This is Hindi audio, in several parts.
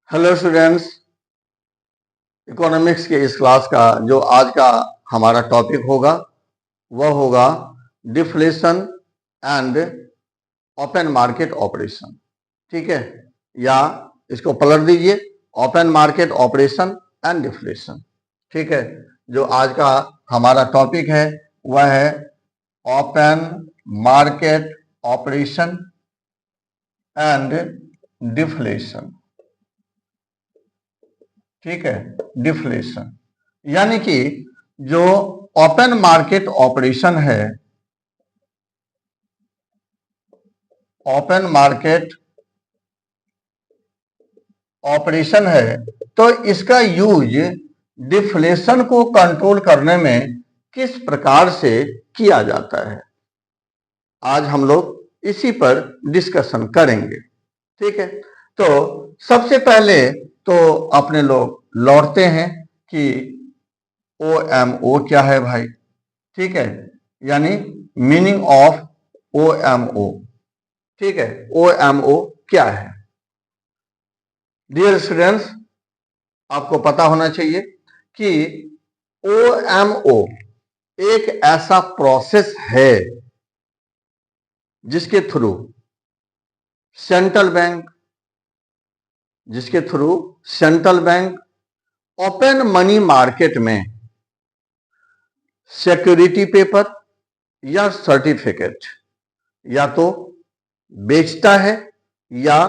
हेलो स्टूडेंट्स, इकोनॉमिक्स के इस क्लास का जो आज का हमारा टॉपिक होगा वह होगा deflation and open market operation. ठीक है, या इसको पलट दीजिए, open market operation and deflation. ठीक है, जो आज का हमारा टॉपिक है वह है open market operation and deflation. ठीक है, डिफ्लेशन यानी कि जो ओपन मार्केट ऑपरेशन है, ओपन मार्केट ऑपरेशन है, तो इसका यूज डिफ्लेशन को कंट्रोल करने में किस प्रकार से किया जाता है, आज हम लोग इसी पर डिस्कशन करेंगे। ठीक है, तो सबसे पहले तो अपने लोग लौटते हैं कि OMO क्या है भाई। ठीक है, यानी मीनिंग ऑफ OMO। ठीक है, OMO क्या है? डियर स्टूडेंट्स, आपको पता होना चाहिए कि OMO एक ऐसा प्रोसेस है जिसके through central bank open money market में सिक्योरिटी पेपर या सर्टिफिकेट या तो बेचता है या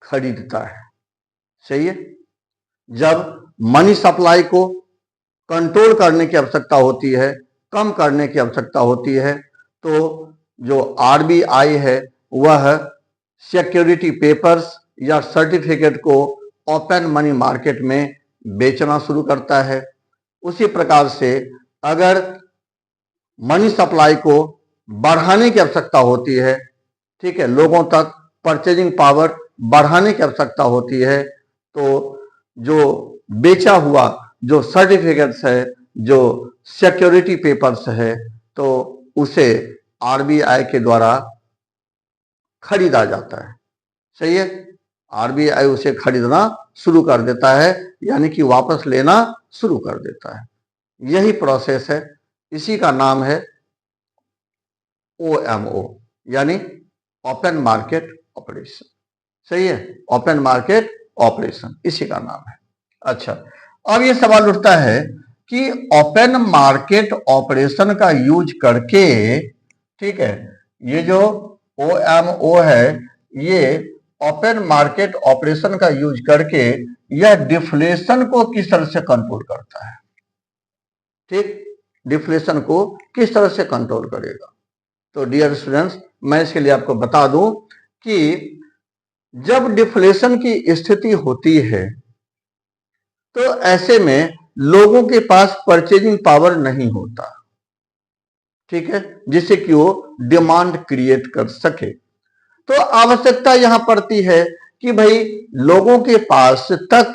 खरीदता है। सही है, जब मनी सप्लाई को कंट्रोल करने की आवश्यकता होती है, कम करने की आवश्यकता होती है, तो जो RBI है वह सिक्योरिटी पेपर्स या सर्टिफिकेट को ओपन मनी मार्केट में बेचना शुरू करता है। उसी प्रकार से अगर मनी सप्लाई को बढ़ाने की आवश्यकता होती है, ठीक है, लोगों तक परचेजिंग पावर बढ़ाने की आवश्यकता होती है, तो जो बेचा हुआ जो सर्टिफिकेट्स है, जो सिक्योरिटी पेपर्स है, तो उसे RBI के द्वारा खरीदा जाता है। सही है, RBI उसे खरीदना शुरू कर देता है, यानी कि वापस लेना शुरू कर देता है। यही प्रोसेस है, इसी का नाम है OMO यानी ओपन मार्केट ऑपरेशन। सही है, ओपन मार्केट ऑपरेशन इसी का नाम है। अच्छा, अब ये सवाल उठता है कि ओपन मार्केट ऑपरेशन का यूज करके, ठीक है, ये जो OMO है, ये ओपन मार्केट ऑपरेशन का यूज करके यह डिफ्लेशन को किस तरह से कंट्रोल करता है। ठीक, डिफ्लेशन को किस तरह से कंट्रोल करेगा? तो डियर स्टूडेंट्स, मैं इसके लिए आपको बता दूं कि जब डिफ्लेशन की स्थिति होती है तो ऐसे में लोगों के पास परचेजिंग पावर नहीं होता, ठीक है, जिससे कि वो डिमांड क्रिएट कर सके। तो आवश्यकता यहां पड़ती है कि भाई लोगों के पास तक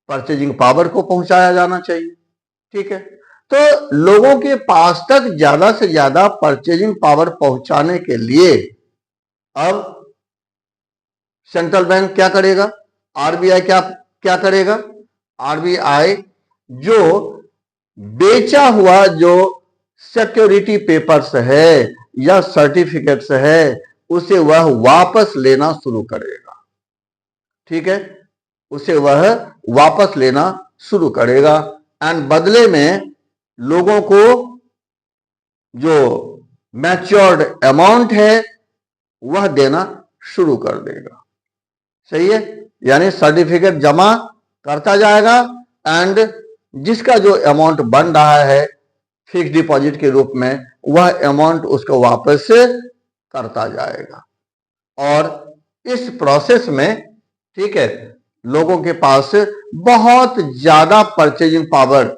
परचेजिंग पावर को पहुंचाया जाना चाहिए। ठीक है, तो लोगों के पास तक ज्यादा से ज्यादा परचेजिंग पावर पहुंचाने के लिए अब सेंट्रल बैंक क्या करेगा, RBI क्या करेगा? RBI जो बेचा हुआ जो सिक्योरिटी पेपर्स है या सर्टिफिकेट्स है, उसे वह वापस लेना शुरू करेगा। ठीक है, उसे वह वापस लेना शुरू करेगा एंड बदले में लोगों को जो मैच्योर्ड अमाउंट है वह देना शुरू कर देगा। सही है, यानी सर्टिफिकेट जमा करता जाएगा एंड जिसका जो अमाउंट बन रहा है फिक्स डिपॉजिट के रूप में, वह अमाउंट उसको वापस करता जाएगा। और इस प्रोसेस में, ठीक है, लोगों के पास बहुत ज्यादा purchasing power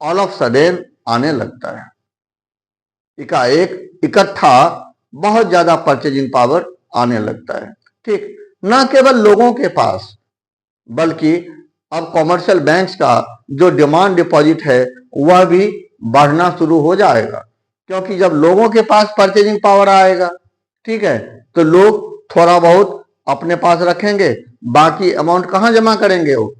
all of sudden आने लगता है। एकाएक इकट्ठा बहुत ज्यादा परचेजिंग पावर आने लगता है। ठीक, न केवल लोगों के पास बल्कि अब कॉमर्शियल बैंक्स का जो डिमांड डिपॉजिट है वह भी बढ़ना शुरू हो जाएगा, क्योंकि जब लोगों के पास परचेजिंग पावर आएगा, ठीक है, तो लोग थोड़ा बहुत अपने पास रखेंगे, बाकी अमाउंट कहाँ जमा करेंगे? वो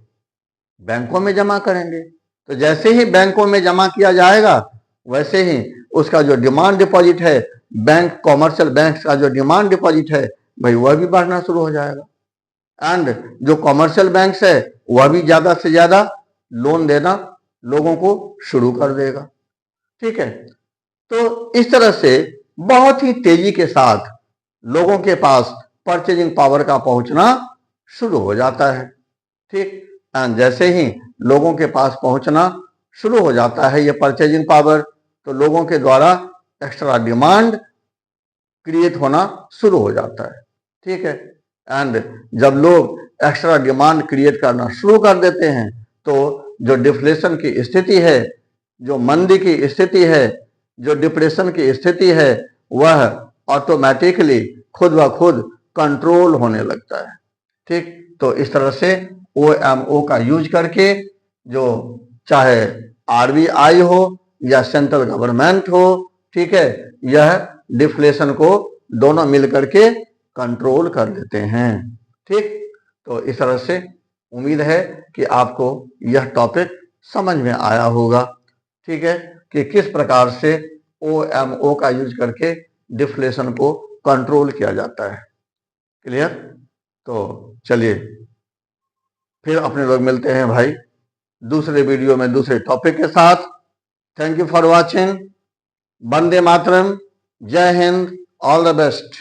बैंकों में जमा करेंगे। तो जैसे ही बैंकों में जमा किया जाएगा, वैसे ही उसका जो डिमांड डिपॉजिट है, बैंक कॉमर्शियल बैंक का जो डिमांड डिपॉजिट है भाई, वह भी बढ़ना शुरू हो जाएगा। एंड जो कॉमर्शियल बैंक है वह भी ज्यादा से ज्यादा लोन देना लोगों को शुरू कर देगा। ठीक है, तो इस तरह से बहुत ही तेजी के साथ लोगों के पास परचेजिंग पावर का पहुंचना शुरू हो जाता है। ठीक, एंड जैसे ही लोगों के पास पहुंचना शुरू हो जाता है ये परचेजिंग पावर, तो लोगों के द्वारा एक्स्ट्रा डिमांड क्रिएट होना शुरू हो जाता है। ठीक है, एंड जब लोग एक्स्ट्रा डिमांड क्रिएट करना शुरू कर देते हैं, तो जो डिफ्लेशन की स्थिति है, जो मंदी की स्थिति है, जो डिप्रेशन की स्थिति है, वह ऑटोमेटिकली खुद ब खुद कंट्रोल होने लगता है। ठीक, तो इस तरह से OMO का यूज करके, जो चाहे RBI हो या सेंट्रल गवर्नमेंट हो, ठीक है, यह डिफ्लेशन को दोनों मिलकर के कंट्रोल कर देते हैं। ठीक, तो इस तरह से उम्मीद है कि आपको यह टॉपिक समझ में आया होगा। ठीक है, कि किस प्रकार से OMO का यूज करके डिफ्लेशन को कंट्रोल किया जाता है। क्लियर? तो चलिए फिर अपने लोग मिलते हैं भाई दूसरे वीडियो में दूसरे टॉपिक के साथ। Thank you for watching. वंदे मातरम, जय हिंद, ऑल द बेस्ट।